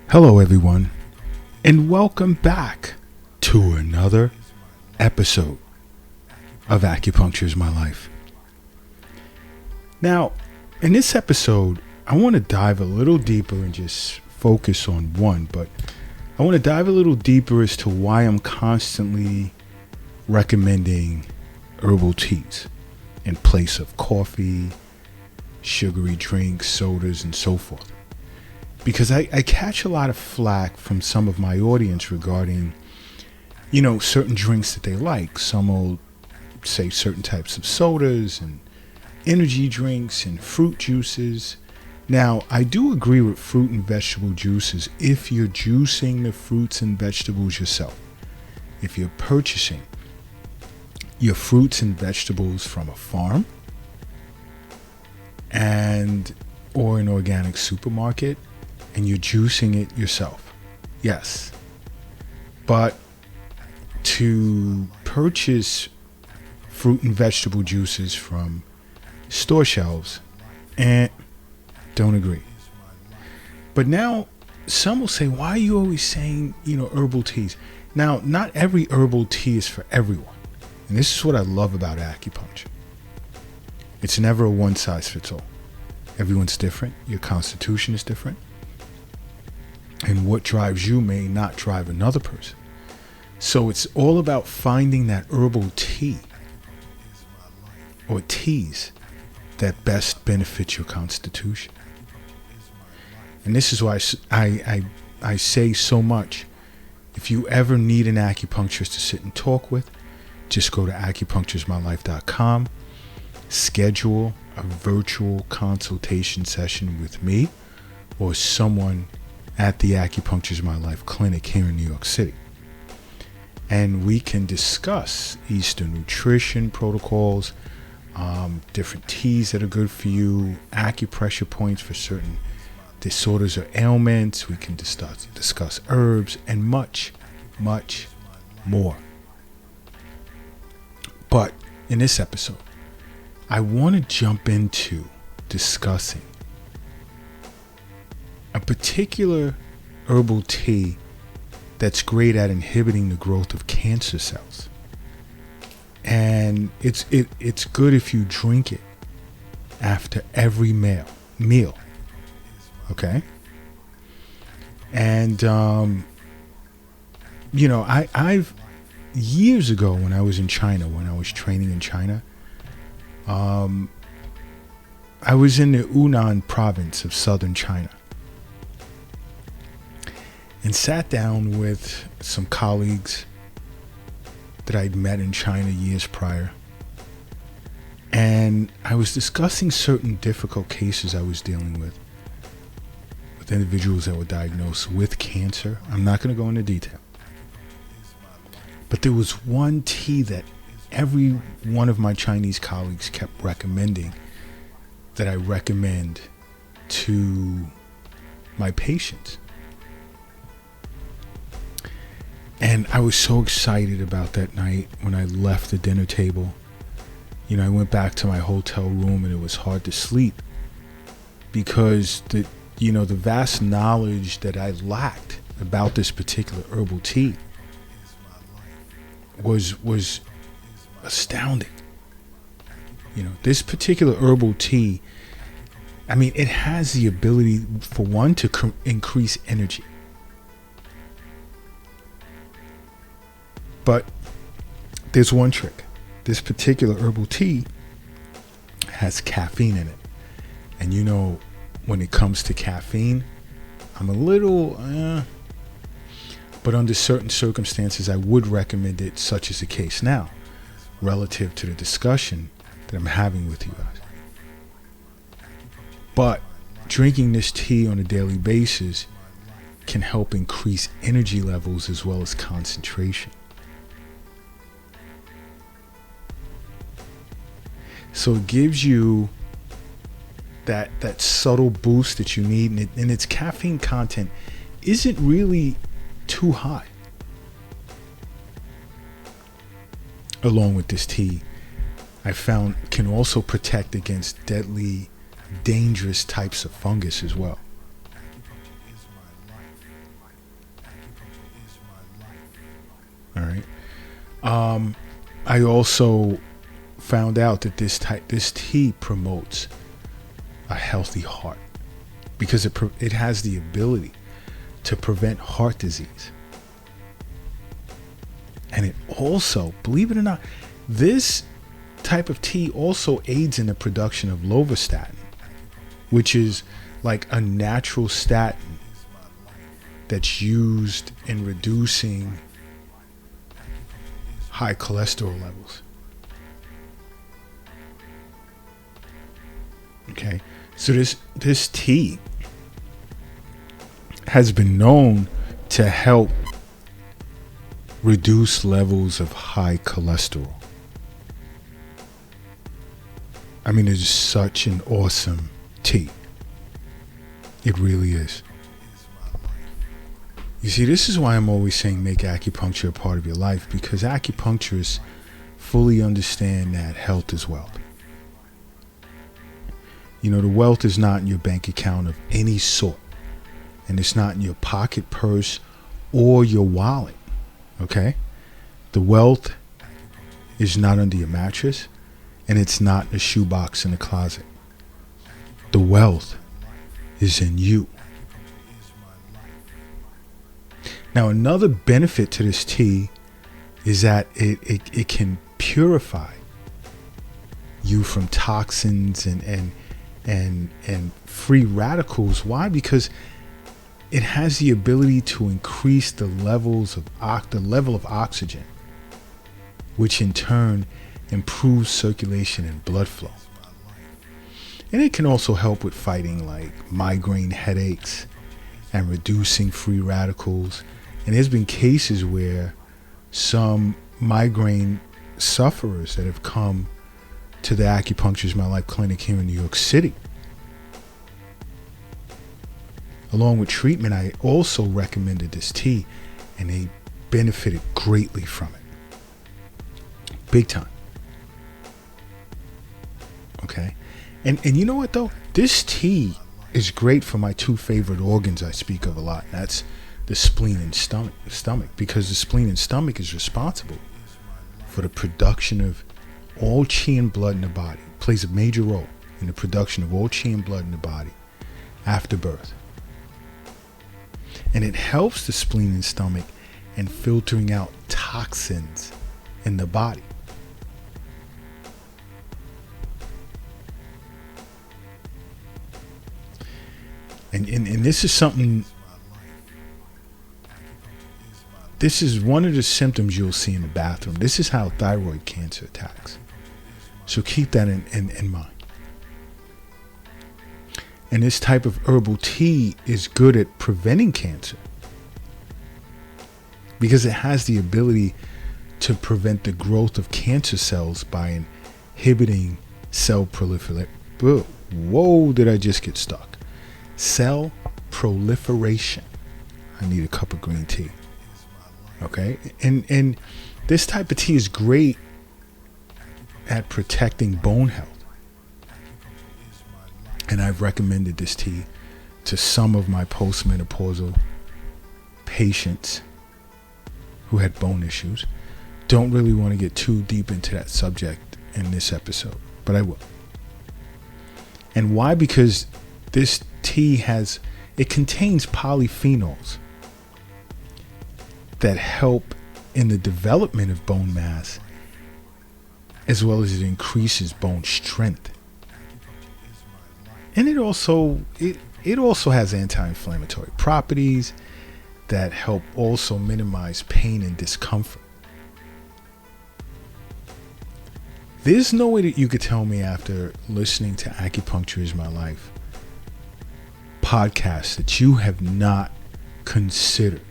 Hello, everyone, and welcome back to another episode of Acupuncture is My Life. Now, in this episode, I want to dive a little deeper and just focus on one, but I want to dive a little deeper as to why I'm constantly recommending herbal teas in place of coffee, sugary drinks, sodas, and so forth. Because I catch a lot of flack from some of my audience regarding, certain drinks that they like. Some will say certain types of sodas and energy drinks and fruit juices. Now, I do agree with fruit and vegetable juices if you're juicing the fruits and vegetables yourself. If you're purchasing your fruits and vegetables from a farm or an organic supermarket, and you're juicing it yourself. Yes. But to purchase fruit and vegetable juices from store shelves, don't agree. But now some will say, why are you always saying, herbal teas? Now, not every herbal tea is for everyone. And this is what I love about acupuncture. It's never a one size fits all. Everyone's different. Your constitution is different. And what drives you may not drive another person. So it's all about finding that herbal tea or teas that best benefit your constitution. And this is why I say so much. If you ever need an acupuncturist to sit and talk with, just go to acupuncturesmylife.com, schedule a virtual consultation session with me or someone at the Acupuncture is My Life clinic here in New York City. And we can discuss Eastern nutrition protocols, different teas that are good for you, acupressure points for certain disorders or ailments. We can discuss herbs and much, much more. But in this episode, I want to jump into discussing a particular herbal tea that's great at inhibiting the growth of cancer cells. And it's good if you drink it after every meal. Okay? And I've years ago when I was in China, when I was training in China, I was in the Yunnan province of southern China. And sat down with some colleagues that I'd met in China years prior. And I was discussing certain difficult cases I was dealing with individuals that were diagnosed with cancer. I'm not going to go into detail. But there was one tea that every one of my Chinese colleagues kept recommending that I recommend to my patients. And I was so excited about that night when I left the dinner table. I went back to my hotel room and it was hard to sleep because the vast knowledge that I lacked about this particular herbal tea was astounding. This particular herbal tea, it has the ability for one to increase energy. But there's one trick. This particular herbal tea has caffeine in it. And when it comes to caffeine, I'm a little, but under certain circumstances, I would recommend it, such as the case now, relative to the discussion that I'm having with you guys. But drinking this tea on a daily basis can help increase energy levels as well as concentration. So it gives you that subtle boost that you need, and its caffeine content isn't really too high. Along with this tea, I found can also protect against deadly, dangerous types of fungus as well. I also found out that this tea promotes a healthy heart because it has the ability to prevent heart disease. And it also, believe it or not, this type of tea also aids in the production of lovastatin, which is like a natural statin that's used in reducing high cholesterol levels. Okay, so this tea has been known to help reduce levels of high cholesterol. I mean, it's such an awesome tea. It really is. You see, this is why I'm always saying make acupuncture a part of your life, because acupuncturists fully understand that health is wealth. You know, the wealth is not in your bank account of any sort, and it's not in your pocket, purse, or your wallet. Okay? The wealth is not under your mattress, and it's not in a shoebox in the closet. The wealth is in you. Now, another benefit to this tea is that it can purify you from toxins and free radicals. Why? Because it has the ability to increase the level of oxygen, which in turn improves circulation and blood flow. And it can also help with fighting like migraine headaches and reducing free radicals. And there's been cases where some migraine sufferers that have come to the Acupuncture My Life clinic here in New York City, along with treatment, I also recommended this tea, and they benefited greatly from it. Big time. Okay? And you know what though? This tea is great for my two favorite organs I speak of a lot. That's the spleen and stomach, because the spleen and stomach is responsible for the production of all qi and blood in the body. It plays a major role in the production of all qi and blood in the body after birth. And it helps the spleen and stomach in filtering out toxins in the body. And this is something, this is one of the symptoms you'll see in the bathroom. This is how thyroid cancer attacks. So keep that in mind. And this type of herbal tea is good at preventing cancer because it has the ability to prevent the growth of cancer cells by inhibiting cell proliferation. Whoa, did I just get stuck? Cell proliferation. I need a cup of green tea. Okay? And this type of tea is great at protecting bone health. And I've recommended this tea to some of my postmenopausal patients who had bone issues. Don't really want to get too deep into that subject in this episode, but I will. And why? Because this tea contains polyphenols that help in the development of bone mass, as well as it increases bone strength. And it also has anti-inflammatory properties that help also minimize pain and discomfort. There's no way that you could tell me after listening to Acupuncture Is My Life podcast that you have not considered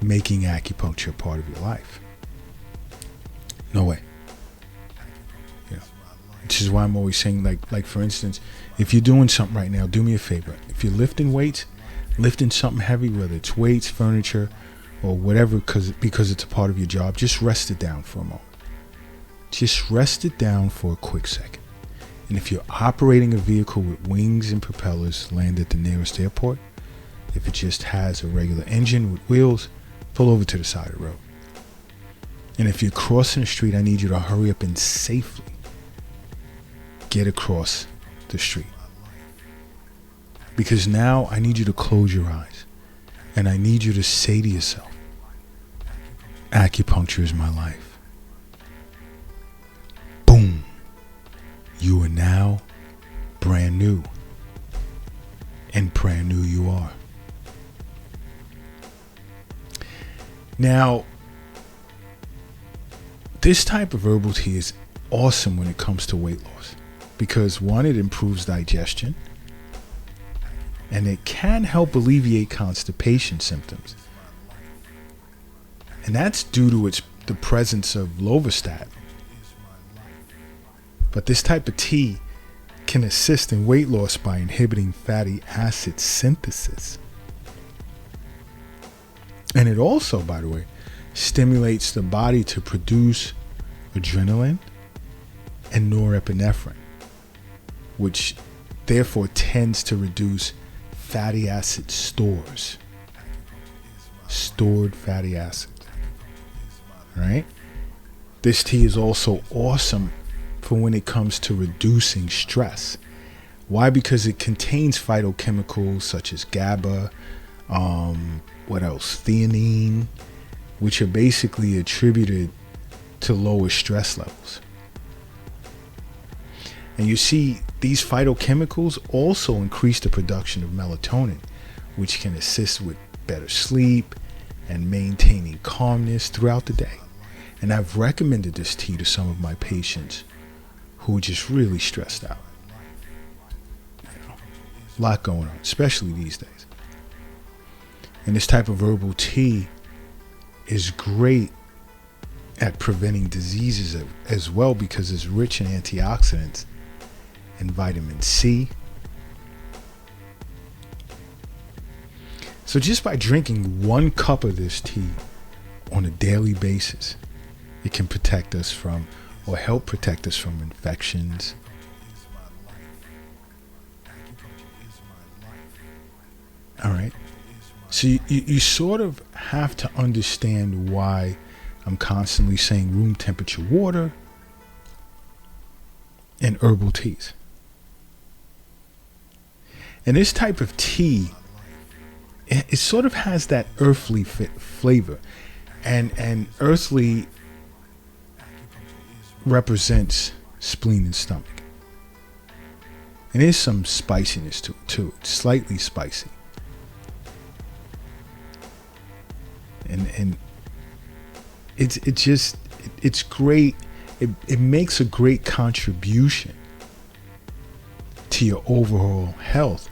making acupuncture a part of your life. No way. Which is why I'm always saying, like for instance, if you're doing something right now, do me a favor. If you're lifting weights, lifting something heavy, whether it's weights, furniture, or whatever, because it's a part of your job, just rest it down for a moment. Just rest it down for a quick second. And if you're operating a vehicle with wings and propellers, land at the nearest airport. If it just has a regular engine with wheels, pull over to the side of the road. And if you're crossing the street, I need you to hurry up and safely get across the street. Because now I need you to close your eyes. And I need you to say to yourself, acupuncture is my life. Boom. You are now brand new. And brand new you are. Now, this type of herbal tea is awesome when it comes to weight loss. Because one, it improves digestion. And it can help alleviate constipation symptoms. And that's due to the presence of lovastatin. But this type of tea can assist in weight loss by inhibiting fatty acid synthesis. And it also, by the way, stimulates the body to produce adrenaline and norepinephrine, which therefore tends to reduce fatty acid stores. Stored fatty acids. Right? This tea is also awesome for when it comes to reducing stress. Why? Because it contains phytochemicals such as GABA, what else? Theanine, which are basically attributed to lower stress levels. And you see, these phytochemicals also increase the production of melatonin, which can assist with better sleep and maintaining calmness throughout the day. And I've recommended this tea to some of my patients who are just really stressed out. A lot going on, especially these days. And this type of herbal tea is great at preventing diseases as well, because it's rich in antioxidants and vitamin C. So just by drinking 1 cup of this tea on a daily basis, it can protect us from, or help protect us from, infections. All right. So you sort of have to understand why I'm constantly saying room temperature water and herbal teas. And this type of tea, it sort of has that earthly flavor. And earthly represents spleen and stomach. And there's some spiciness to it too. It's slightly spicy. And it's great. It makes a great contribution to your overall health.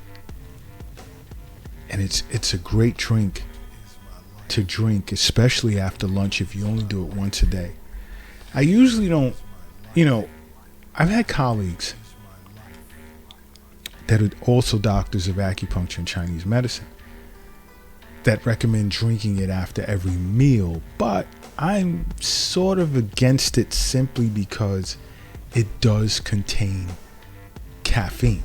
And it's a great drink to drink, especially after lunch if you only do it once a day. I usually don't, I've had colleagues that are also doctors of acupuncture and Chinese medicine that recommend drinking it after every meal, but I'm sort of against it simply because it does contain caffeine.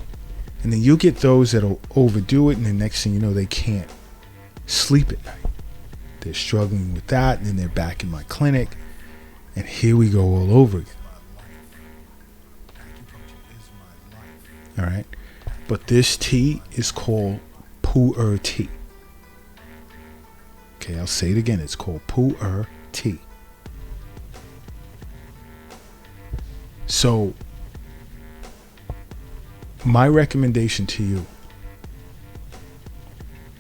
And then you get those that'll overdo it, and the next thing you know, they can't sleep at night. They're struggling with that, and then they're back in my clinic, and here we go all over again. All right? But this tea is called pu'er tea. Okay, I'll say it again. It's called pu'er tea. So, my recommendation to you,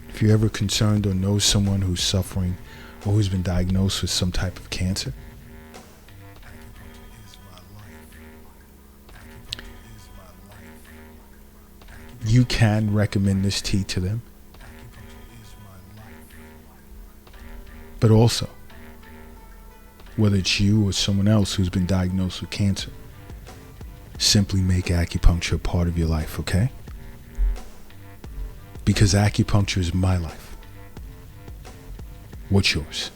if you're ever concerned or know someone who's suffering or who's been diagnosed with some type of cancer, you can recommend this tea to them. But also, whether it's you or someone else who's been diagnosed with cancer, simply make acupuncture a part of your life, okay? Because acupuncture is my life. What's yours?